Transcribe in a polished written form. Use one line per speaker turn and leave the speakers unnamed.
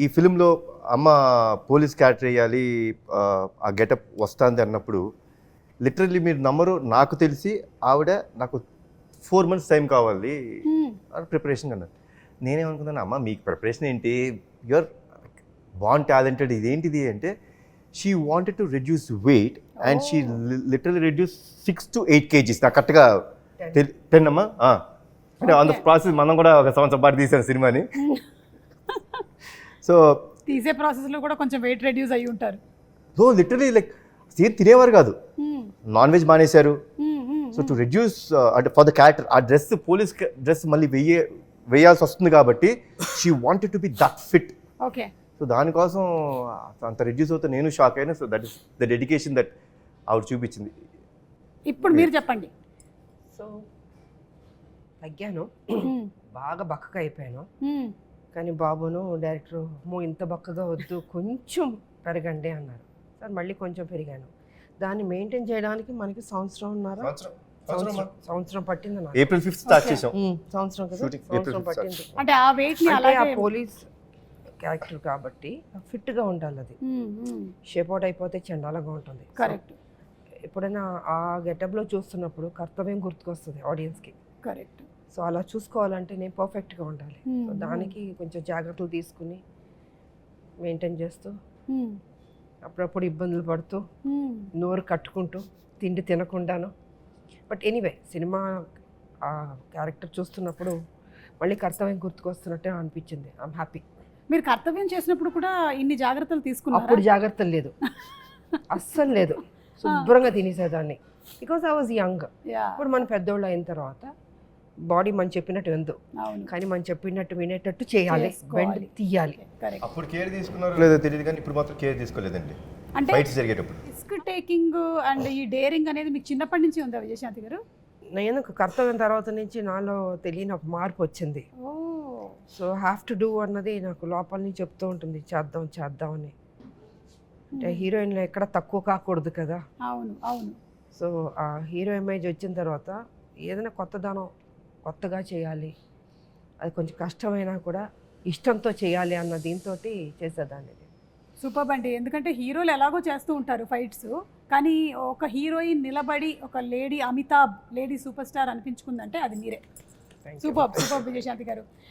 ఈ ఫిలింలో అమ్మ పోలీస్ క్యారెక్టర్ వేయాలి, ఆ గెటప్ వస్తుంది అన్నప్పుడు లిటరల్లీ మీరు నమ్మరు, నాకు తెలిసి ఆవిడ నాకు 4 months టైం కావాలి ప్రిపరేషన్ అన్నారు. నేనేమనుకున్నాను, అమ్మ మీకు ప్రిపరేషన్ ఏంటి, యూఆర్ బాన్ టాలెంటెడ్, ఇదేంటిది అంటే she wanted to reduce weight and she literally reduce 6 to 8 kgs. నాకు కరెక్ట్గా 10 అమ్మా. అంటే ఆన్ ద ప్రాసెస్ మనం కూడా ఒక సంవత్సరం పాటు తీసాను సినిమాని. సో
తీసే ప్రాసెస్లో కూడా కొంచెం వెయిట్ రెడ్యూస్ అయ్యి ఉంటారు.
సో లిటరలీ లైక్ ఏం తినేవారు కాదు, నాన్ వెజ్ మానేశారు. సో టు రెడ్యూస్ అంటే ఫర్ ద క్యారెక్టర్ ఆ డ్రెస్, పోలీస్ డ్రెస్ మళ్ళీ వేయాల్సి వస్తుంది కాబట్టి she wanted to be that fit.
Okay.
So దానికోసం అంత రెడ్యూస్ అవుతే నేను షాక్ అయినా. So that is the dedication that ఆవిడ చూపించింది.
ఇప్పుడు మీరు చెప్పండి.
సో తగ్గాను, బాగా బక్కగా అయిపోయాను. కానీ బాబును డైరెక్టర్ ఇంత బక్కగా వద్దు, కొంచెం పెరగండి అన్నారు. సార్ మళ్ళీ కొంచెం పెరిగాను. దాన్ని మెయింటైన్ చేయడానికి మనకి సంవత్సరం పట్టింది నాకు.
April 5th స్టార్ట్ చేసాం.
సంవత్సరం కదా, సంవత్సరం పట్టింది.
అంటే ఆ వెయిట్ ని
అంటే ఆ పోలీస్ క్యారెక్టర్ కాబట్టి ఫిట్గా ఉండాలి. అది షేప్ అవుట్ అయిపోతే చండాలంగా ఉంటుంది.
కరెక్ట్.
ఎప్పుడైనా ఆ గెటప్లో చూస్తున్నప్పుడు కర్తవ్యం గుర్తుకొస్తుంది ఆడియన్స్కి.
కరెక్ట్.
సో అలా చూసుకోవాలంటే నేను పర్ఫెక్ట్గా ఉండాలి. సో దానికి కొంచెం జాగ్రత్తలు తీసుకుని మెయింటైన్ చేస్తూ, అప్పుడప్పుడు ఇబ్బందులు పడుతూ, నోరు కట్టుకుంటూ, తిండి తినకుండాను. బట్ ఎనీవే సినిమా ఆ క్యారెక్టర్ చూస్తున్నప్పుడు మళ్ళీ కర్తవ్యం గుర్తుకొస్తున్నట్టే అనిపించింది. I'm happy.
మీరు కర్తవ్యం చేసినప్పుడు కూడా ఇన్ని జాగ్రత్తలు తీసుకున్నారు?
అప్పుడు జాగ్రత్తలు లేదు, అస్సలు లేదు. శుభ్రంగా తినేసేదాన్ని, బికాస్ ఐ వాజ్ యంగ్. ఇప్పుడు మన పెద్దోళ్ళు అయిన తర్వాత బాడీ మనం చెప్పినట్టు విందు, కానీ మనం చెప్పినట్టు వినేటట్టు చేయాలి, బెండ్ తీయాలి.
అప్పుడు కేర్ తీసుకున్నారో లేదో తెలియదు, కానీ ఇప్పుడు మాత్రం కేర్ తీసుకోలేదండి.
అంటే
ఫైట్స్ జరిగేటప్పుడు
రిస్క్ టేకింగ్ అండ్ ఈ డేరింగ్ అనేది మీకు చిన్నప్పటి నుంచి ఉందా విజయశాంతి గారు?
నేను కర్తవ్యం తర్వాత నుంచి నాలో తెలియని ఒక మార్పు వచ్చింది. సో హ్యావ్ టు డూ అన్నది నాకు లోపల నుంచి చెప్తూ ఉంటుంది, చేద్దాం అని. అంటే హీరోయిన్లో ఎక్కడ తక్కువ కాకూడదు కదా.
అవును అవును.
సో ఆ హీరో ఇమేజ్ వచ్చిన తర్వాత ఏదైనా కొత్తగా చేయాలి, అది కొంచెం కష్టమైనా కూడా ఇష్టంతో చేయాలి అన్న దీంతో చేసేదాన్ని.
సూపర్ అండి. ఎందుకంటే హీరోలు ఎలాగో చేస్తూ ఉంటారు ఫైట్స్, కానీ ఒక హీరోయిన్ నిలబడి ఒక lady Amitabh, lady super star అనిపించుకుందంటే అది మీరే. సూపర్ విజయశాంతి గారు.